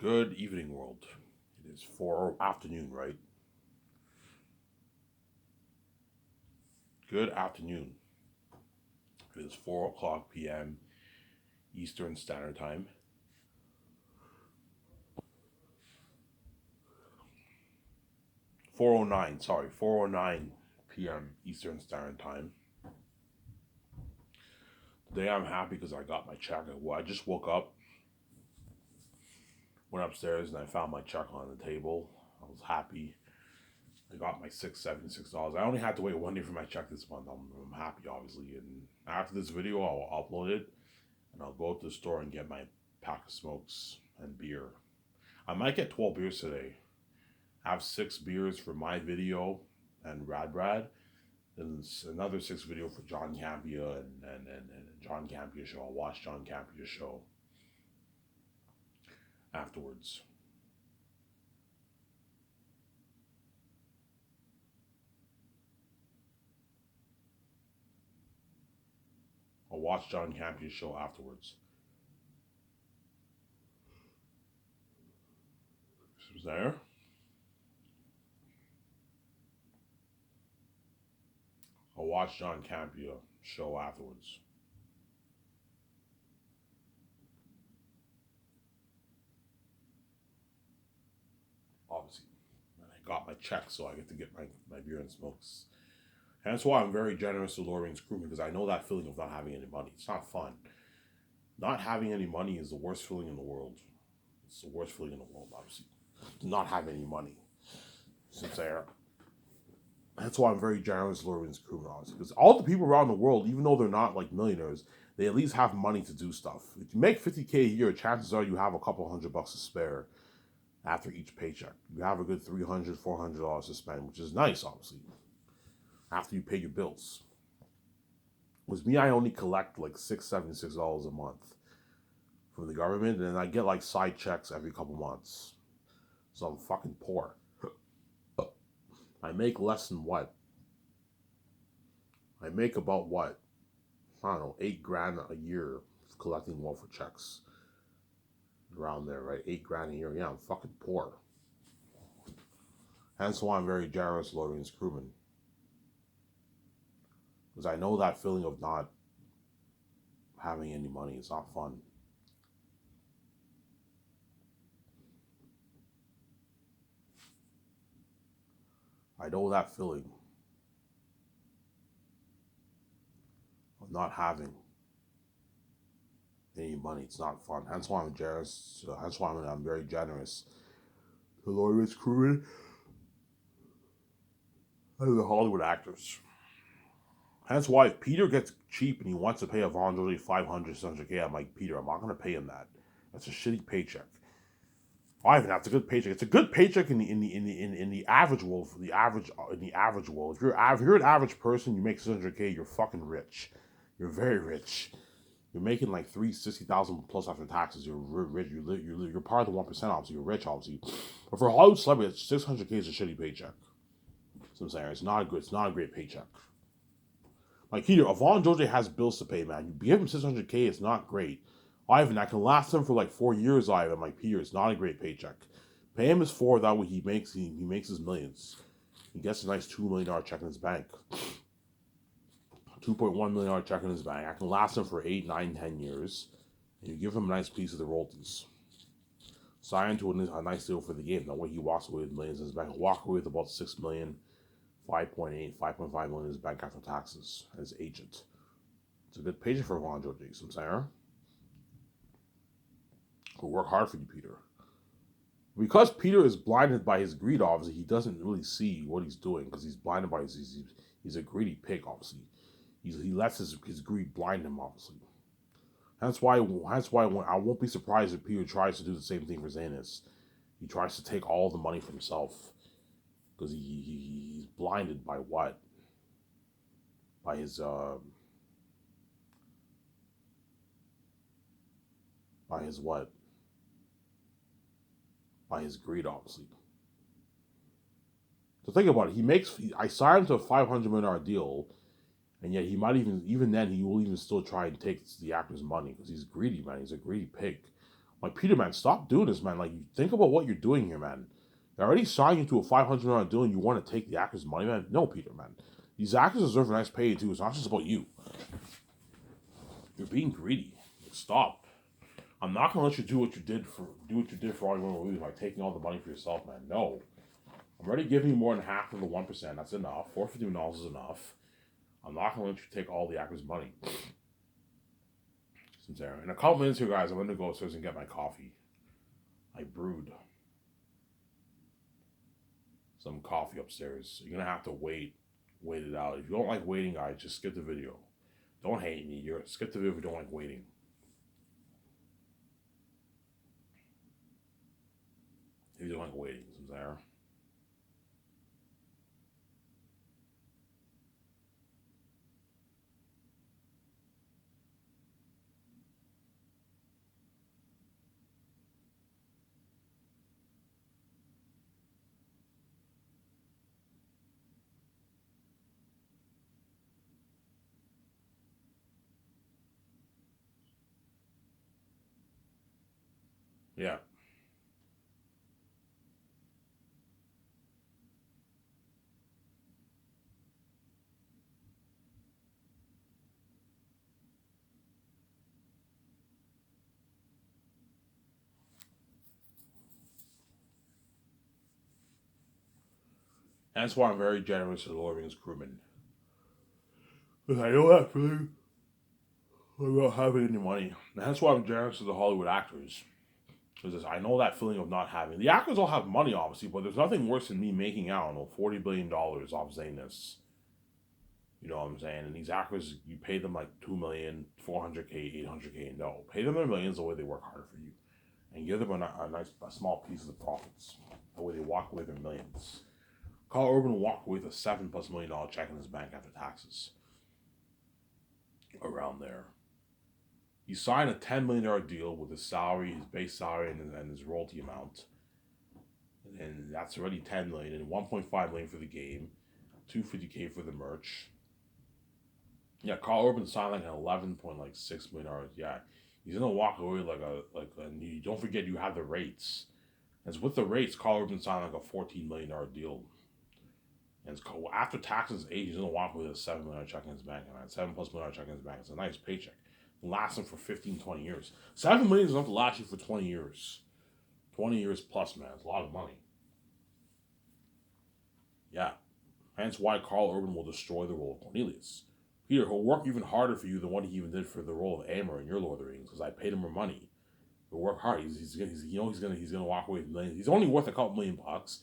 Good evening, world. It is 4 afternoon, right? Good afternoon. It is 4 o'clock p.m. Eastern Standard Time. 4:09. Sorry, 4:09 p.m. Eastern Standard Time. Today I'm happy because I got my check. Well, I just woke up, went upstairs, and I found my check on the table. I was happy. I got my $676. I only had to wait one day for my check this month. I'm happy, obviously. And after this video, I'll upload it and I'll go to the store and get my pack of smokes and beer. I might get 12 beers today. I have 6 beers for my video and Brad. Then another 6 video for John Campia and John Campia show. I'll watch John Campia show afterwards. I'll watch John Campia's show afterwards. Was there? I'll watch John Campia show afterwards. Obviously, and I got my check, so I get to get my beer and smokes. And that's why I'm very generous to Lorraine's crewman because I know that feeling of not having any money. It's not fun. Not having any money is the worst feeling in the world. It's the worst feeling in the world, obviously. To not have any money. Since that's why I'm very generous to Lorraine's crewman, obviously. Because all the people around the world, even though they're not like millionaires, they at least have money to do stuff. If you make 50K a year, chances are you have a couple $100 to spare after each paycheck. You have a good $300, $400 to spend, which is nice, obviously, after you pay your bills. With me, I only collect like $676 a month from the government, and I get like side checks every couple months. So I'm fucking poor. I make less than what? I make about what? I don't know, 8 grand a year collecting welfare checks. Around there, right? 8 grand a year. Yeah, I'm fucking poor. Hence why I'm very generous, Lorraine's crewman. Because I know that feeling of not having any money. It's not fun. I know that feeling of not having any money. It's not fun. Hence why I'm generous. Hence why I'm very generous to Lorraine's crewman and the Hollywood actors. That's why if Peter gets cheap and he wants to pay Yvonne Jolie 500, 600K, I'm like, Peter, I'm not going to pay him that. That's a shitty paycheck. Ivan, that's a good paycheck. It's a good paycheck in the average world. For the average in the average world, if you're an average person, you make 600K, you're fucking rich. You're very rich. You're making like 360,000 plus after taxes. You're rich. You're part of the 1%. Obviously, you're rich. Obviously, but for a Hollywood celebrity, 600K is a shitty paycheck. So I'm saying it's not a good. It's not a great paycheck. Like Peter, Yvonne Georgia has bills to pay, man. You give him 600K, it's not great. Ivan, I can last him for like 4 years, Ivan. Like Peter, it's not a great paycheck. Pay him his four, that way he makes his millions. He gets a nice $2 million check in his bank. $2.1 million check in his bank. I can last him for 8, 9, 10 years. And you give him a nice piece of the royalties. Sign to a nice deal for the game. That way he walks away with millions in his bank. He'll walk away with about 6 million. 5.8, 5.5 million in his bank after taxes as agent. It's a good paycheck for Yvonne Georgia, I'm saying. He'll work hard for you, Peter. Because Peter is blinded by his greed, obviously, he doesn't really see what he's doing because he's blinded by he's a greedy pig, obviously. He lets his greed blind him, obviously. That's why I won't be surprised if Peter tries to do the same thing for Xanis. He tries to take all the money for himself because he's blinded by what? By his what? By his greed, obviously. So think about it. I signed him to a $500 million deal, and yet he might even then he will even still try and take the actor's money because he's greedy, man. He's a greedy pig. Like, Peter, man, stop doing this, man. Like, think about what you're doing here, man. They already signed you to a $500 deal and you want to take the actors' money, man? No, Peter, man. These actors deserve a nice pay, too. It's not just about you. You're being greedy. Stop. I'm not gonna let you do what you did for all your movies by taking all the money for yourself, man. No. I'm already giving you more than half of the 1%. That's enough. $450 is enough. I'm not gonna let you take all the actors' money. In a couple minutes here, guys, I'm gonna go upstairs and get my coffee. I brewed some coffee upstairs. You're gonna have to wait it out. If you don't like waiting, guys, just skip the video. Don't hate me. Skip the video if you don't like waiting. If you don't like waiting, there. Yeah. And that's why I'm very generous to the Lord of the Rings crewmen. Because I know that feeling of not having any money. And that's why I'm generous to the Hollywood actors. Because I know that feeling of not having. The actors all have money, obviously, but there's nothing worse than me making, I don't know, $40 billion off saying this. You know what I'm saying? And these actors, you pay them like $2 million, $400K, $800K. No, pay them their millions the way they work hard for you. And give them a small piece of the profits. The way they walk away with their millions. Carl Urban walked away with a $7+ million check in his bank after taxes. Around there. He signed a $10 million deal with his salary, his base salary, and his royalty amount. And that's already $10 million and $1.5 million for the game, $250K for the merch. Yeah, Carl Urban signed like an $11.6 million. Yeah, he's gonna walk away and you don't forget you have the rates. As with the rates, Carl Urban signed like a $14 million deal. And after taxes, he's gonna walk away with a $7 million check in his bank, and $7+ million check in his bank. It's a nice paycheck. It'll last him for 15, 20 years. $7 million is enough to last you for 20 years. 20 years plus, man. It's a lot of money. Yeah. Hence why Carl Urban will destroy the role of Cornelius. Peter, he'll work even harder for you than what he even did for the role of Aemir in your Lord of the Rings, because I paid him more money. He'll work hard. He's gonna walk away with millions. He's only worth a couple $1,000,000.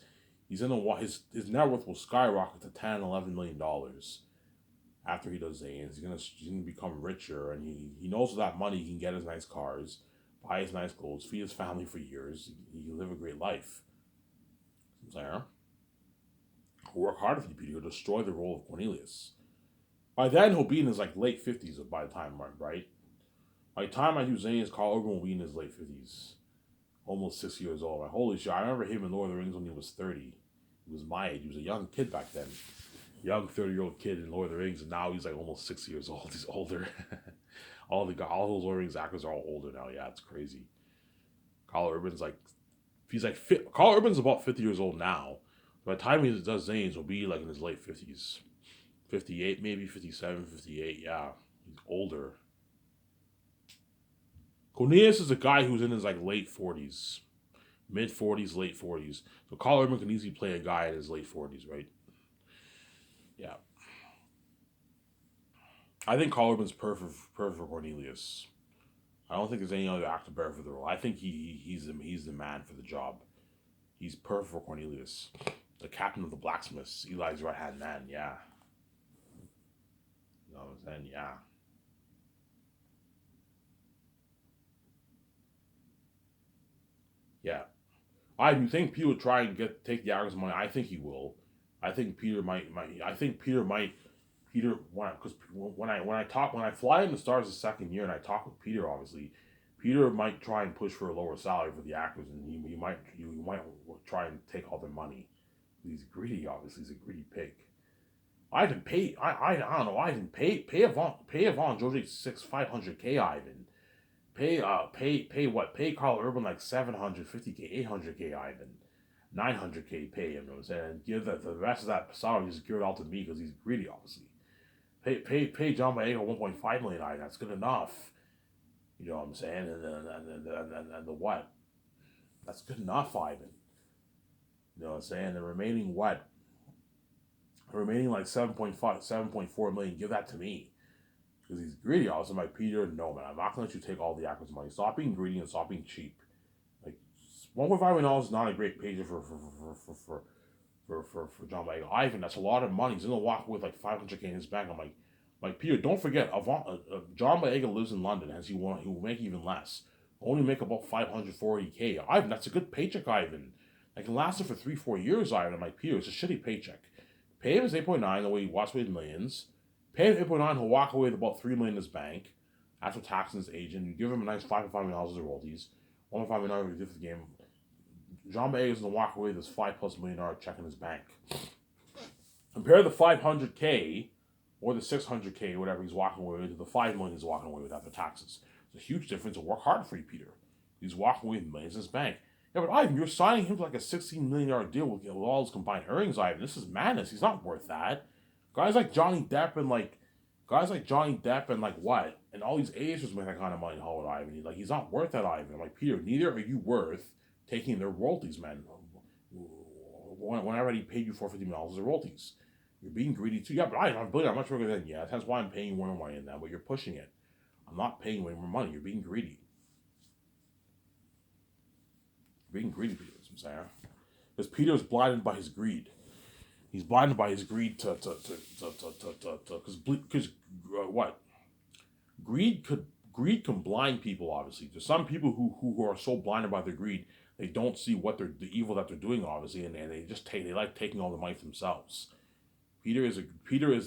His net worth will skyrocket to $10, $11 million after he does Zane's. He's gonna become richer, and he knows with that money he can get his nice cars, buy his nice clothes, feed his family for years. He can live a great life. There. Work harder for you, Peter. He'll destroy the role of Cornelius. By then, he'll be in his late 50s by the time, right? By the time I do Zane's, Carl Urban will be in his late 50s. Almost 6 years old. Holy shit, I remember him in Lord of the Rings when he was 30. He was my age. He was a young kid back then. Young 30-year-old kid in Lord of the Rings, and now he's almost 6 years old. He's older. all those Lord of the Rings actors are all older now. Yeah, it's crazy. Carl Urban's Carl Urban's about 50 years old now. By the time he does Zane's, he'll be in his late 50s. 58, maybe 57, 58. Yeah, he's older. Cornelius is a guy who's in his late 40s, mid 40s, late 40s. So Carl Urban can easily play a guy in his late 40s, right? Yeah. I think Carl Urban's perfect for Cornelius. I don't think there's any other actor better for the role. I think he's the man for the job. He's perfect for Cornelius, the captain of the blacksmiths, Eli's right hand man. Yeah. You know what I'm saying? Yeah. Yeah. You think Peter would try and take the actors' money? I think he will. I think Peter might. I think Peter might. Peter, because when I fly in the stars the second year and I talk with Peter, obviously, Peter might try and push for a lower salary for the actors, and he might try and take all their money. He's greedy, obviously. He's a greedy pig. I didn't pay. I don't know. I didn't pay Yvonne George 500K. Ivan Pay Carl Urban like 750K, 800K, Ivan, 900K. Pay him. You know what I'm saying? And give the rest of that salary just give it all to me because he's greedy, obviously. Pay John Boyega 1.5 million. Ivan, that's good enough. You know what I'm saying? And the what? That's good enough, Ivan. You know what I'm saying? The remaining what? The remaining like 7.5, 7.4 million. Give that to me. Because he's greedy. I was like, Peter, no, man. I'm not going to let you take all the Actors money. Stop being greedy and stop being cheap. Like, $1.5 million is not a great paycheck for John Boyega. Ivan, that's a lot of money. He's going to walk with like 500K in his bank. I'm like Peter, don't forget, John Boyega lives in London. As he will make even less. Only make about 540K. Ivan, that's a good paycheck, Ivan. Like, it lasted for 3-4 years, Ivan. I'm like, Peter, it's a shitty paycheck. Pay him his 8.9 the way he walks away with millions. Pay him 8.9, he'll walk away with about 3 million in his bank after taxing his agent. You give him a nice $5.5 million of royalties. $1.5 million for the game. John Boyega is going to walk away with this $5+ million check in his bank. Compare the 500K or the 600K, whatever he's walking away with, to the 5 million he's walking away with after taxes. It's a huge difference. To work hard for you, Peter. He's walking away with millions in his bank. Yeah, but Ivan, you're signing him to like a $16 million deal with all his combined earnings, Ivan. This is madness. He's not worth that. Guys like Johnny Depp and what? And all these A-listers make that kind of money in Hollywood, Ivan. He's not worth that, Ivan. I'm like, Peter, neither are you worth taking their royalties, man. When I already paid you $450 million of royalties. You're being greedy too. Yeah, but I'm a billionaire. I'm much bigger than you. That's why I'm paying you more money than that, but you're pushing it. I'm not paying way more money. You're being greedy. You're being greedy, Peter. That's what I'm saying. Because Peter's blinded by his greed. He's blinded by his greed because what? Greed can blind people. Obviously, there's some people who are so blinded by their greed they don't see the evil that they're doing. Obviously, and they like taking all the money for themselves. Peter has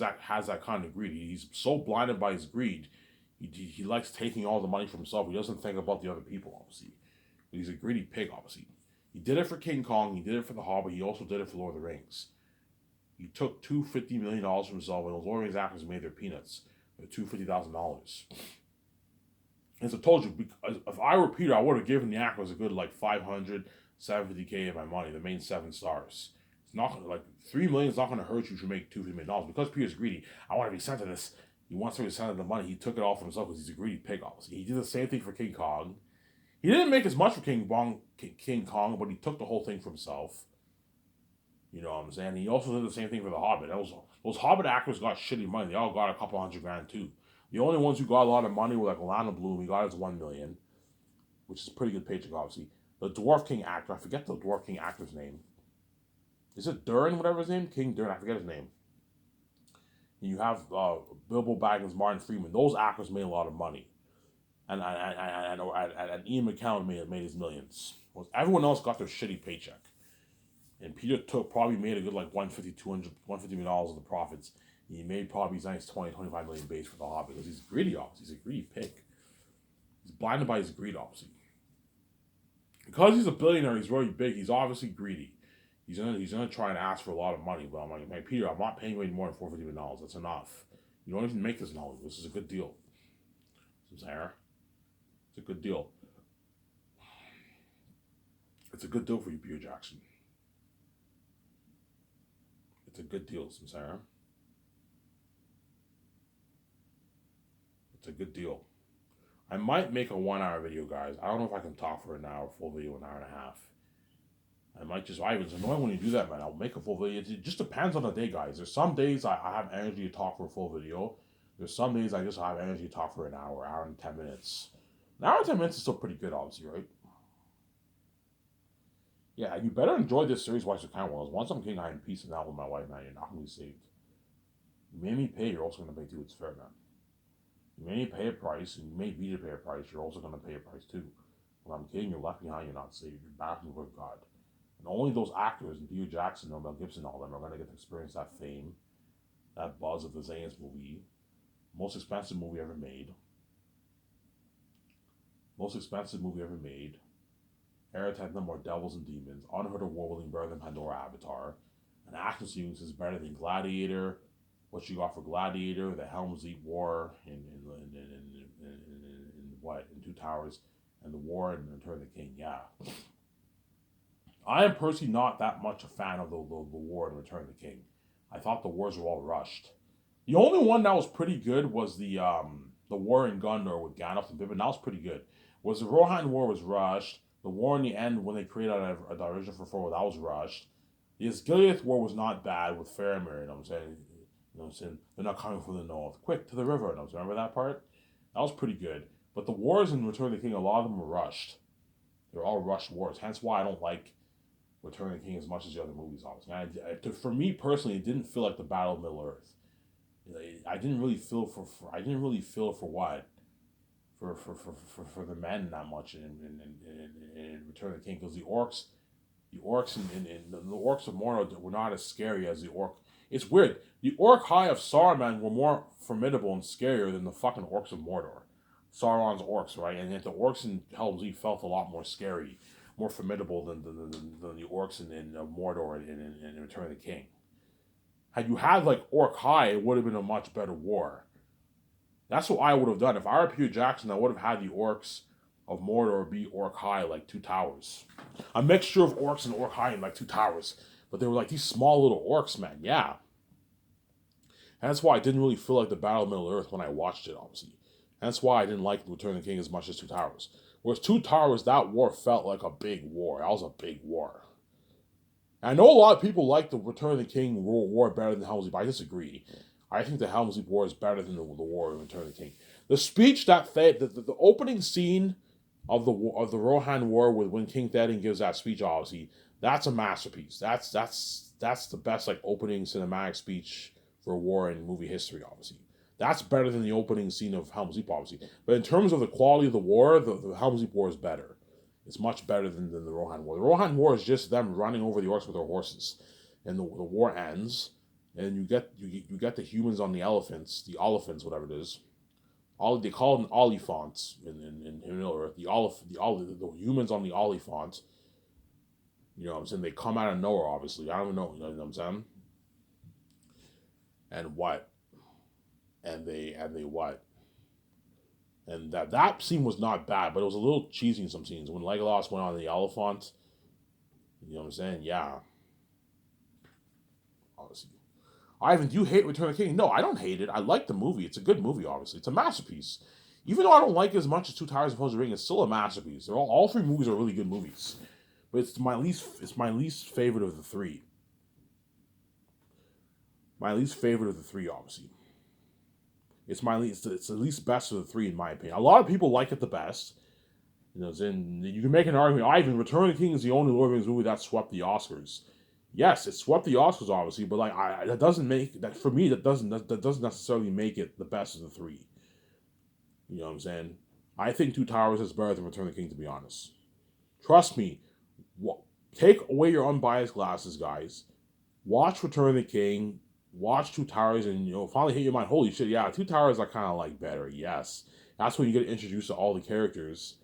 that kind of greed. He's so blinded by his greed. He likes taking all the money for himself. He doesn't think about the other people. Obviously, but he's a greedy pig. Obviously, he did it for King Kong. He did it for The Hobbit. He also did it for Lord of the Rings. He took $250 million from himself, and those Lord of the Rings actors made their peanuts for $250,000. As I told you, if I were Peter, I would have given the actors a good like 500, 750K of my money, the main 7 stars. It's not gonna, like, $3 million is not going to hurt you to make $250 million. Because Peter's greedy, I want to be sent to this. He wants to be sent to the money. He took it all for himself because he's a greedy pig, obviously. He did the same thing for King Kong. He didn't make as much for King Kong, but he took the whole thing for himself. You know what I'm saying? He also did the same thing for The Hobbit. Those Hobbit actors got shitty money. They all got a couple $100,000 too. The only ones who got a lot of money were like Orlando Bloom. He got his $1 million, which is a pretty good paycheck, obviously. The Dwarf King actor, I forget the Dwarf King actor's name. Is it Durin, whatever his name? King Durin, I forget his name. And you have Bilbo Baggins, Martin Freeman. Those actors made a lot of money. And Ian McKellen made his millions. Everyone else got their shitty paycheck. And Peter probably made a good like $150 million of the profits. And he made probably his nice 25 million base for The Hobbit because he's greedy, obviously. He's a greedy pig. He's blinded by his greed, obviously. Because he's a billionaire, he's very big. He's obviously greedy. He's gonna try and ask for a lot of money. But I'm like, Peter, I'm not paying you any more than $450 million. That's enough. You don't even make this now. This is a good deal. It's a good deal. It's a good deal for you, Peter Jackson. It's a good deal, Samsara. It's a good deal. I might make a 1-hour video, guys. I don't know if I can talk for an hour, full video, an hour and a half. I might just, it's annoying when you do that, man. I'll make a full video. It just depends on the day, guys. There's some days I have energy to talk for a full video. There's some days I just have energy to talk for an hour and 10 minutes. An hour and 10 minutes is still pretty good, obviously, right? Yeah, you better enjoy this series while you can. Once I'm getting in peace and out with my wife, man, you're not going to be saved. You made me pay, you're also going to pay too. It's fair, man. You may pay a price, and you may be to pay a price, you're also going to pay a price too. When I'm kidding, you're left behind, you're not saved. You're back with God. And only those actors, and Peter Jackson, and Mel Gibson, all of them, are going to get to experience that fame, that buzz of the Zayn's movie. Most expensive movie ever made. Most expensive movie ever made. Era 10 more Devils and Demons. Unheard of War better than Pandora Avatar. An action sequence is better than Gladiator. What you got for Gladiator, the Helm's Deep War in in Two Towers, and the war and Return of the King. Yeah, I am personally not that much a fan of the war and Return of the King. I thought the wars were all rushed. The only one that was pretty good was the war in Gondor with Gandalf and Pippin. That was pretty good. Was the Rohan War was rushed. The war in the end when they created a diversion for Frodo, that was rushed. The Osgiliath War was not bad with Faramir. You know what I'm saying? You know what I'm saying? They're not coming from the north. Quick to the river. You know, remember that part? That was pretty good. But the wars in Return of the King, a lot of them were rushed. They're all rushed wars. Hence why I don't like Return of the King as much as the other movies. Obviously, for me personally, it didn't feel like the Battle of Middle Earth. I didn't really feel for I didn't really feel for what for the men that much in Return of the King, because the orcs and the orcs of Mordor were not as scary as the orc. It's weird. The orc high of Saruman were more formidable and scarier than the fucking orcs of Mordor. Sauron's orcs, right? And yet the orcs in Helm's Deep felt a lot more scary, more formidable than the orcs in Mordor and in Return of the King. Had you had like Orc High, it would have been a much better war. That's what I would have done. If I were Peter Jackson, I would have had the orcs of Mordor be Orc High like Two Towers. A mixture of orcs and Orc High in like Two Towers. But they were like these small little orcs, man. Yeah. And that's why I didn't really feel like the Battle of Middle Earth when I watched it, obviously. And that's why I didn't like Return of the King as much as Two Towers. Whereas Two Towers, that war felt like a big war. That was a big war. I know a lot of people like the Return of the King war better than Helm's Deep, but I disagree. I think the Helm's Deep War is better than the war of Return of the King. The speech that the opening scene of the Rohan War with when King Theoden gives that speech, obviously, that's a masterpiece. That's the best like opening cinematic speech for a war in movie history, obviously. That's better than the opening scene of Helm's Deep, obviously. But in terms of the quality of the war, the Helm's Deep War is better. It's much better than the Rohan War. The Rohan War is just them running over the orcs with their horses, and the war ends, and you get the humans on the elephants, whatever it is. They call them Oliphants in Middle Earth. The humans on the Oliphant. You know what I'm saying? They come out of nowhere, obviously. I don't even know. You know what I'm saying? And what? And they what? And that scene was not bad, but it was a little cheesy in some scenes. When Legolas went on the elephant, you know what I'm saying? Yeah. Obviously. Ivan, do you hate Return of the King? No, I don't hate it. I like the movie. It's a good movie, obviously. It's a masterpiece. Even though I don't like it as much as Two Towers of Fellowship of the Ring, it's still a masterpiece. All three movies are really good movies. But it's my least favorite of the three. My least favorite of the three, obviously. It's the least best of the three in my opinion. A lot of people like it the best. You know, then you can make an argument. Ivan, Return of the King is the only Lord of the Rings movie that swept the Oscars. Yes, it swept the Oscars, obviously, but like that doesn't make that for me. That doesn't necessarily make it the best of the three. You know what I'm saying? I think Two Towers is better than Return of the King, to be honest. Trust me. Take away your unbiased glasses, guys. Watch Return of the King. Watch Two Towers, and finally hit your mind. Holy shit! Yeah, Two Towers are kind of like better. Yes, that's when you get introduced to all the characters,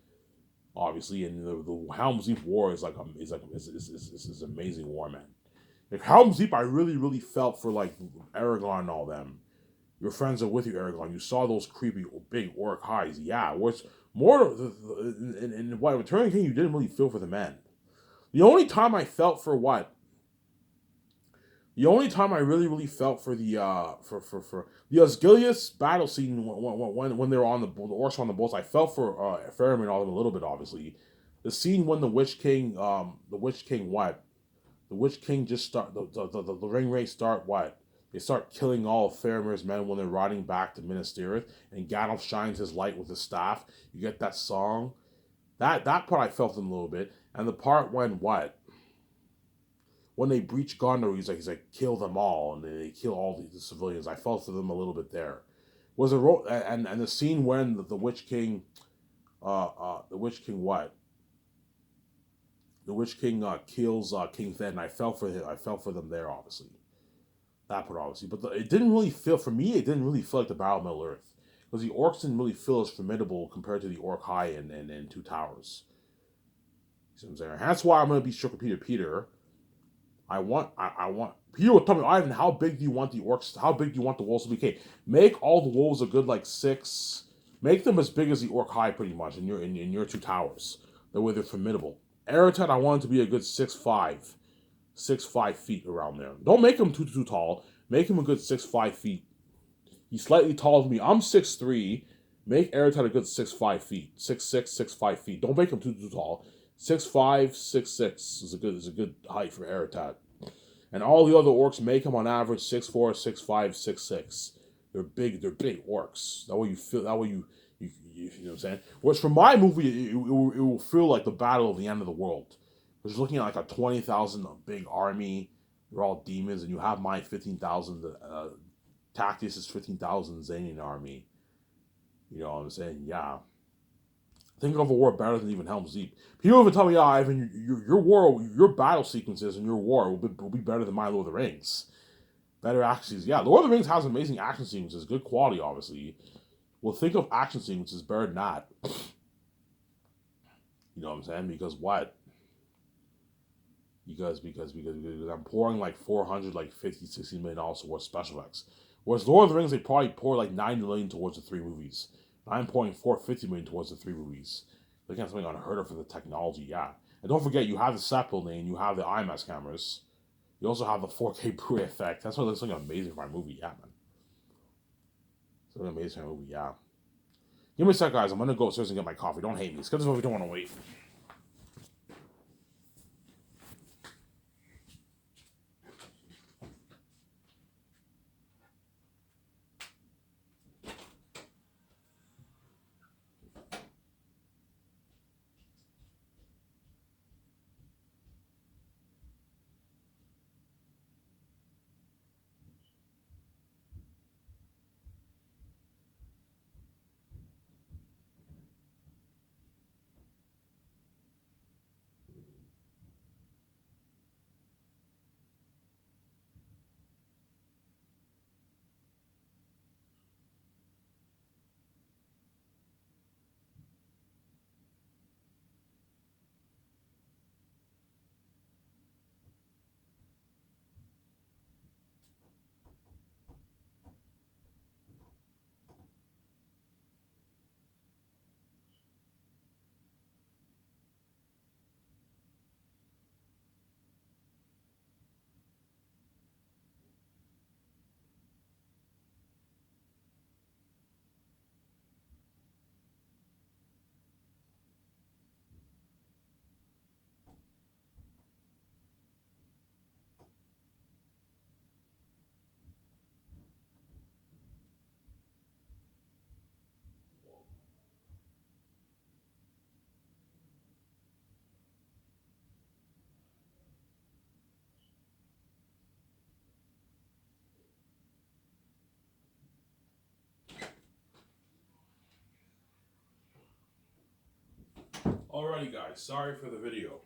obviously, and the Helm's Deep War is is amazing war, man. Like Helm's Deep, I really felt for like Aragorn and all them. Your friends are with you, Aragorn. You saw those creepy big orc highs. Yeah, what's more in what Return of the King, you didn't really feel for the men. The only time I felt for what. The only time I really felt for the the Osgiliath battle scene when they were on the orcs on the boats, I felt for Faramir and all of them a little bit, obviously. The scene when the Witch King just start the ring race start what? They start killing all of Faramir's men when they're riding back to Minas Tirith, and Gandalf shines his light with his staff. You get that song. That part I felt them a little bit, and the part when what? When they breach Gondor, he's like kill them all, and they kill all the civilians. I felt for them a little bit there. Was and the scene when the Witch King, the Witch King what? The Witch King kills King Theoden. I felt for him. I felt for them there, obviously. That part, obviously, but it didn't really feel for me. It didn't really feel like the Battle of Middle Earth, because the orcs didn't really feel as formidable compared to the Orc High and Two Towers. You know what I'm saying? That's why I'm gonna be shook with Peter. I want Peter will tell me, Ivan, how big do you want the orcs? How big do you want the wolves to be? Okay, make all the wolves a good like 6 Make them as big as the Orc High, pretty much, in your two towers. That way they're formidable. Aratat, I want it to be a good 6'5", 6'5" feet around there. Don't make him too tall. Make him a good 6'5" feet. He's slightly taller than me. I'm 6'3". Make Aratat a good 6'5" feet. 6'6", 6'5" feet. Don't make him too tall. 6'5", 6'6" is a good height for Aratat. And all the other orcs make him on average 6'4", 6'5", 6'6". They're big orcs. That way you know what I'm saying? Whereas for my movie, it will feel like the battle of the end of the world. Because you're looking at like a 20,000 big army. They're all demons, and you have my 15,000. Tactius is 15,000 Xanian army. You know what I'm saying? Yeah. Think of a war better than even Helm's Deep. People even tell me, Ivan, your battle sequences in your war will be better than my Lord of the Rings. Better action sequences. Yeah, Lord of the Rings has amazing action sequences. Good quality, obviously. Well, think of action sequences better than that. You know what I'm saying? Because what? Because I'm pouring like 400, like $50, $60 million towards special effects. Whereas Lord of the Rings, they probably pour like $9 million towards the 3 movies. I'm pouring $450 million towards the 3 movies. Looking at something unheard of for the technology, yeah. And don't forget, you have the set building, you have the IMAX cameras. You also have the 4K Blu-ray effect. That's what looks like amazing for my movie, yeah, man. It's an amazing movie, yeah. Give me a sec, guys. I'm gonna go upstairs and get my coffee. Don't hate me. It's because we don't want to wait. Alrighty, guys. Sorry for the video.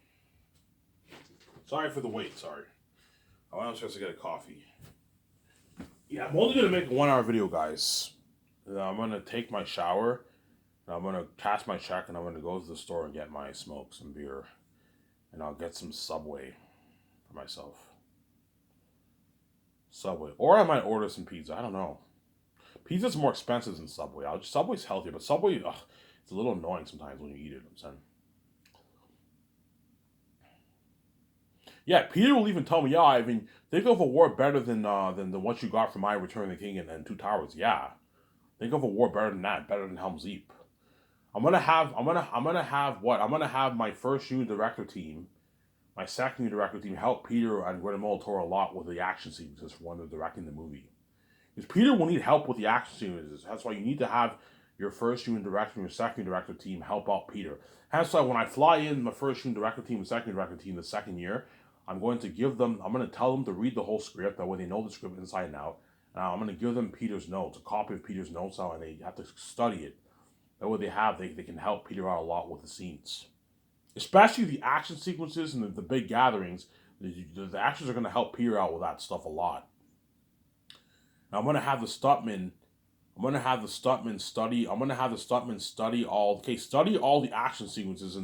Sorry for the wait. Sorry. I went upstairs to get a coffee. Yeah, I'm only gonna make a 1-hour video, guys. I'm gonna take my shower. I'm gonna cash my check, and I'm gonna go to the store and get my smoke, some beer, and I'll get some Subway for myself. Subway, or I might order some pizza. I don't know. Pizza's more expensive than Subway. Subway's healthier, but Subway, it's a little annoying sometimes when you eat it. I'm saying. Yeah, Peter will even tell me, yeah, I mean, think of a war better than the what you got from My Return of the King and Two Towers. Yeah, think of a war better than that, better than Helm's Deep. I'm gonna have what? I'm gonna have my first unit director team, my second unit director team help Peter and Guillermo del Toro a lot with the action sequences when they're directing the movie. Because Peter will need help with the action sequences. That's why you need to have your first unit director and your second director team help out Peter. Hence why when I fly in my first unit director team and second director team the second year, I'm going to tell them to read the whole script, that way they know the script inside and out. And I'm going to give them Peter's notes, a copy of Peter's notes out, and they have to study it. That way they can help Peter out a lot with the scenes. Especially the action sequences and the big gatherings, the actions are going to help Peter out with that stuff a lot. Now I'm going to have the stuntmen study. I'm gonna have the stuntmen study all. Okay, study all the action sequences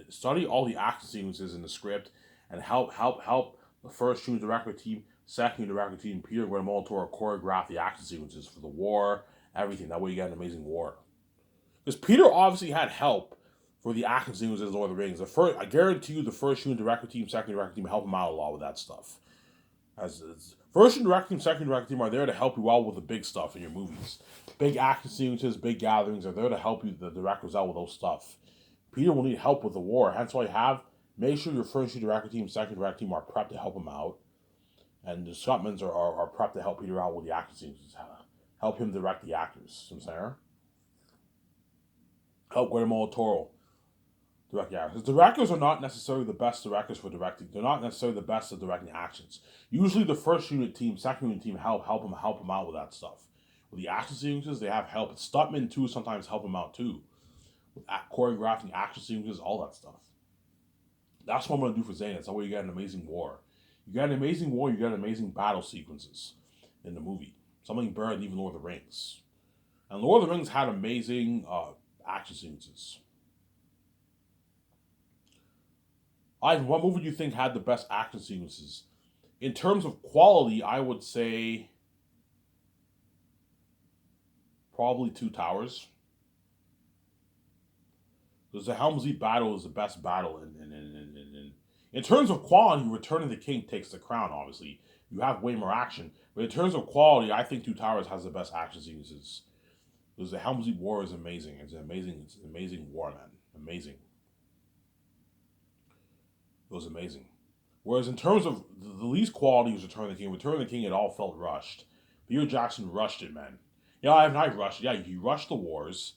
study all the action sequences in the script, and help the first unit director team, second unit director team, Peter Guillermo del Toro choreograph the action sequences for the war, everything. That way you get an amazing war. Because Peter obviously had help for the action sequences in Lord of the Rings. I guarantee you, the first unit director team, second director team help him out a lot with that stuff. As first unit director team, second director team are there to help you out with the big stuff in your movies. Big action sequences, big gatherings are there to help you, the directors, out with those stuff. Peter will need help with the war. Hence why make sure your first unit director team, second director team are prepped to help him out. And the Scottmans are prepped to help Peter out with the action sequences. Help him direct the actors. You know what I'm saying? Help Guillermo del Toro direct the actors. Directors are not necessarily the best directors for directing. They're not necessarily the best at directing actions. Usually, the first unit team, second unit team help him out with that stuff. With the action sequences, they have help. Stuntmen too sometimes help them out too. With choreographing action sequences, all that stuff. That's what I'm gonna do for Zane. That's how you get an amazing war. You get an amazing war. You get amazing battle sequences in the movie. Something better than even Lord of the Rings. And Lord of the Rings had amazing action sequences. Ivan, what movie do you think had the best action sequences? In terms of quality, I would say probably Two Towers. Because the Helm's Deep battle is the best battle. In terms of quality, Return of the King takes the crown, obviously. You have way more action. But in terms of quality, I think Two Towers has the best action sequences. Because the Helm's Deep War is amazing. It's an amazing war, man. Amazing. It was amazing. Whereas in terms of the least quality was Return of the King. Return of the King, it all felt rushed. Peter Jackson rushed it, man. Yeah, I rushed it. Yeah, you rushed the wars.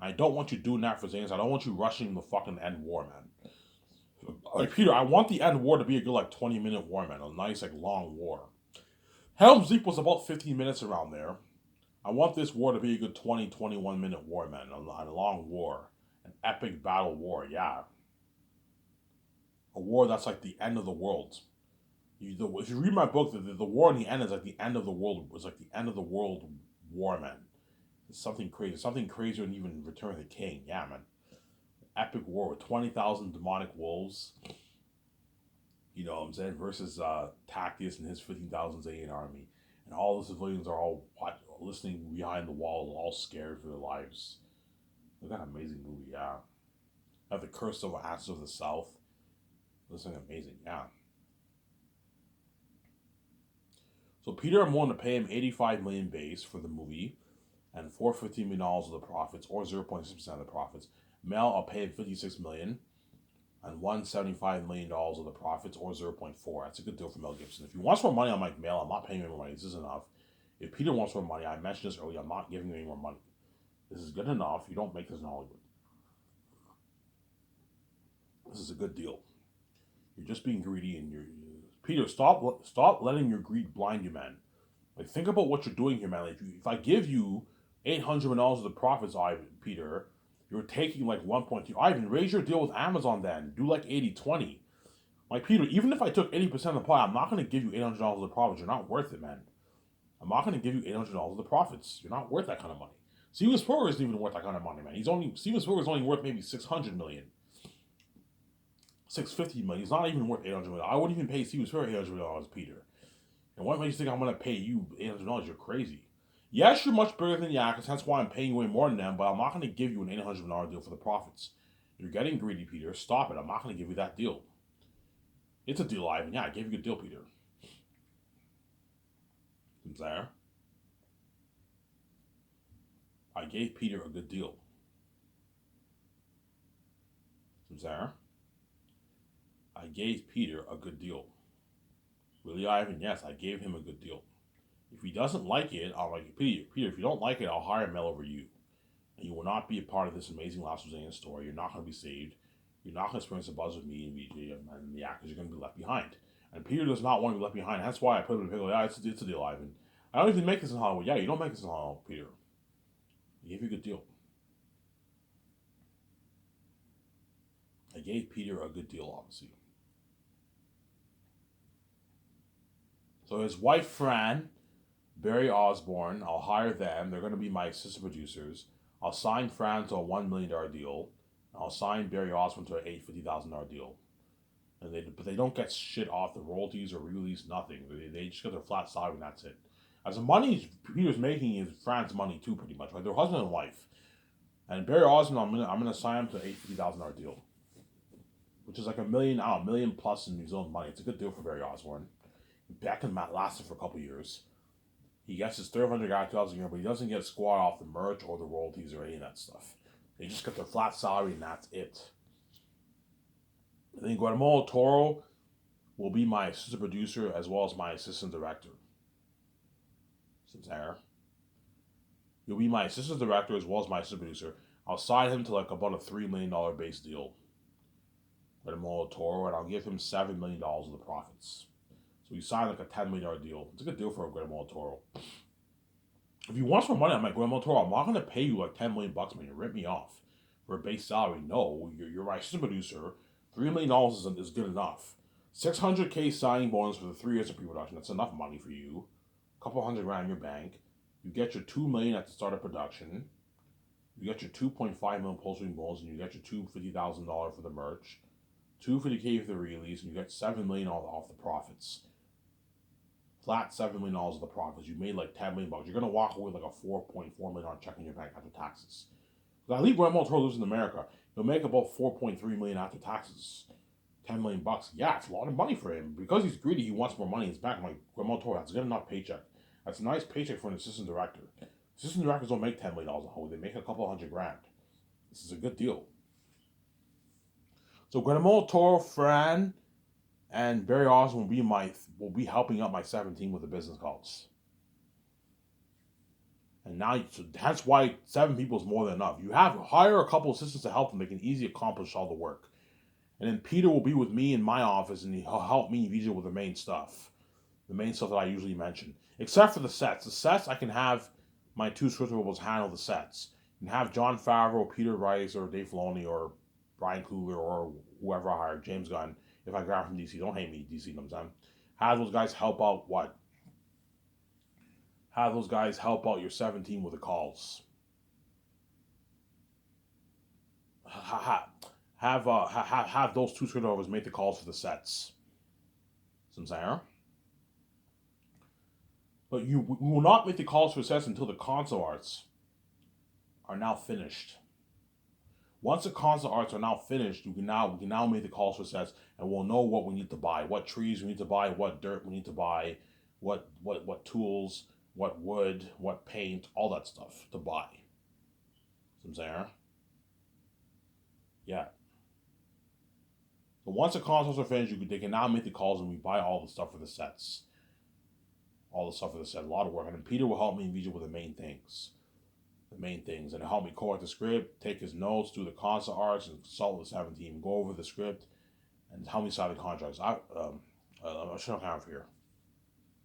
I don't want you doing that for Zanes. I don't want you rushing the fucking end war, man. Like, Peter, I want the end war to be a good, 20-minute war, man. A nice, long war. Helm's Deep was about 15 minutes around there. I want this war to be a good 21-minute war, man. A long war. An epic battle war, yeah. A war that's like the end of the world. If you read my book, the war in the end is like the end of the world. It was like the end of the world war, man. It's something crazy. Something crazier than even Return of the King. Yeah, man. Epic war with 20,000 demonic wolves. You know what I'm saying? Versus Tactius and his 15,000 Zayn army. And all the civilians are all listening behind the wall, all scared for their lives. Look at an amazing movie, yeah. Have the Curse of Ashes of the South. This is amazing, yeah. So Peter, I'm willing to pay him $85 million base for the movie, and $450 million of the profits, or 0.6% of the profits. Mel, I'll pay him $56 million, and $175 million of the profits, or 0.4. That's a good deal for Mel Gibson. If he wants more money, I'm like, Mel, I'm not paying him more money. This is enough. If Peter wants more money, I mentioned this earlier, I'm not giving him any more money. This is good enough. You don't make this in Hollywood. This is a good deal. You're just being greedy, and Peter, stop letting your greed blind you, man. Think about what you're doing here, man. If I give you $800 million of the profits, Peter, you're taking 1.2. Ivan, raise your deal with Amazon then. Do 80-20. Peter, even if I took 80% of the pie, I'm not going to give you $800 of the profits. You're not worth it, man. I'm not going to give you $800 of the profits. You're not worth that kind of money. Steven Spielberg isn't even worth that kind of money, man. Steven Spielberg is only worth maybe $600 million. $650 million. He's not even worth $800 million. I wouldn't even pay Steven Spielberg $800 million, Peter. And what makes you think I'm going to pay you $800 million? You're crazy. Yes, you're much bigger than the actors. That's why I'm paying you way more than them. But I'm not going to give you an $800 million deal for the profits. You're getting greedy, Peter. Stop it. I'm not going to give you that deal. It's a deal, Ivan. Yeah, I gave you a good deal, Peter. There. I gave Peter a good deal. There. I gave Peter a good deal. Really, Ivan? Yes, I gave him a good deal. If he doesn't like it, I'll like it. Peter, if you don't like it, I'll hire Mel over you. And you will not be a part of this amazing Last Rosanian story. You're not going to be saved. You're not going to experience the buzz with me and VJ and the actors. You're going to be left behind. And Peter does not want to be left behind. That's why I put him in the pickle. Yeah, it's a deal, Ivan. I don't even make this in Hollywood. Yeah, you don't make this in Hollywood, Peter. I gave you a good deal. I gave Peter a good deal, obviously. So his wife, Fran, Barry Osborne, I'll hire them. They're going to be my assistant producers. I'll sign Fran to a $1 million deal. I'll sign Barry Osborne to an $850,000 deal. But they don't get shit off the royalties or release, nothing. They just get their flat salary and that's it. As the money Peter's making is Fran's money too, pretty much. They're husband and wife. And Barry Osborne, I'm gonna sign him to an $850,000 deal, which is like $1 million, $1 million plus in New Zealand money. It's a good deal for Barry Osborne. That can last him for a couple years. He gets his $300,000 a year, but he doesn't get squat off the merch or the royalties or any of that stuff. They just get their flat salary and that's it. I think Guatemala Toro will be my assistant producer as well as my assistant director. Sincere. He'll be my assistant director as well as my assistant producer. I'll sign him to like about a $3 million base deal. Guatemala Toro, and I'll give him $7 million of the profits. So we signed like a $10 million deal. It's a good deal for a Guatemala Toro. If you want some money on my Guatemala Toro, I'm not going to pay you like $10 million, man. You rip me off for a base salary. No, you're my assistant producer. $3 million is good enough. $600K signing bonus for the 3 years of pre-production. That's enough money for you. A couple $100,000 in your bank. You get your $2 million at the start of production. You get your $2.5 million post-shooting bonus, and you get your $250,000 for the merch. $250K for the release, and you get $7 million off the profits. Flat $7 million of the profits. You made like $10 million. You're gonna walk away with like a $4.4 million check in your bank after taxes. I believe Guatemala Toro lives in America. He'll make about $4.3 million after taxes. $10 million. Yeah, it's a lot of money for him. Because he's greedy, he wants more money in his bank. I'm like, Guatemala Toro, that's a good enough paycheck. That's a nice paycheck for an assistant director. Assistant directors don't make $10 million a whole. They make a couple $100,000. This is a good deal. So Guatemala Toro, Fran, and Barry Osborne will be helping out my 17 with the business calls. And now, so that's why 7 people is more than enough. You hire a couple assistants to help them. They can easily accomplish all the work. And then Peter will be with me in my office, and he'll help me usually with the main stuff. The main stuff that I usually mention. Except for the sets. The sets, I can have my 2 script writers handle the sets. And have Jon Favreau, Peter Rice, or Dave Filoni, or Brian Coogler, or whoever I hired, James Gunn, if I grab from DC. Don't hate me, DC, you know what I'm saying? Have those guys help out what? Have those guys help out your 17 with the calls. Have those 2 script writers make the calls for the sets. See what I'm saying? But we will not make the calls for sets until the console arts are now finished. Once the console arts are now finished, we can now make the calls for sets, and we'll know what we need to buy, what trees we need to buy, what dirt we need to buy, what tools, what wood, what paint, all that stuff to buy. See what I'm saying? Yeah. So once the consoles are finished, they can now make the calls and we buy all the stuff for the sets. All the stuff for the set, a lot of work. And then Peter will help me in video with the main things. And help me correct the script, take his notes, do the console arts, and consult with the 17, go over the script, and help me sign the contracts. I should have here.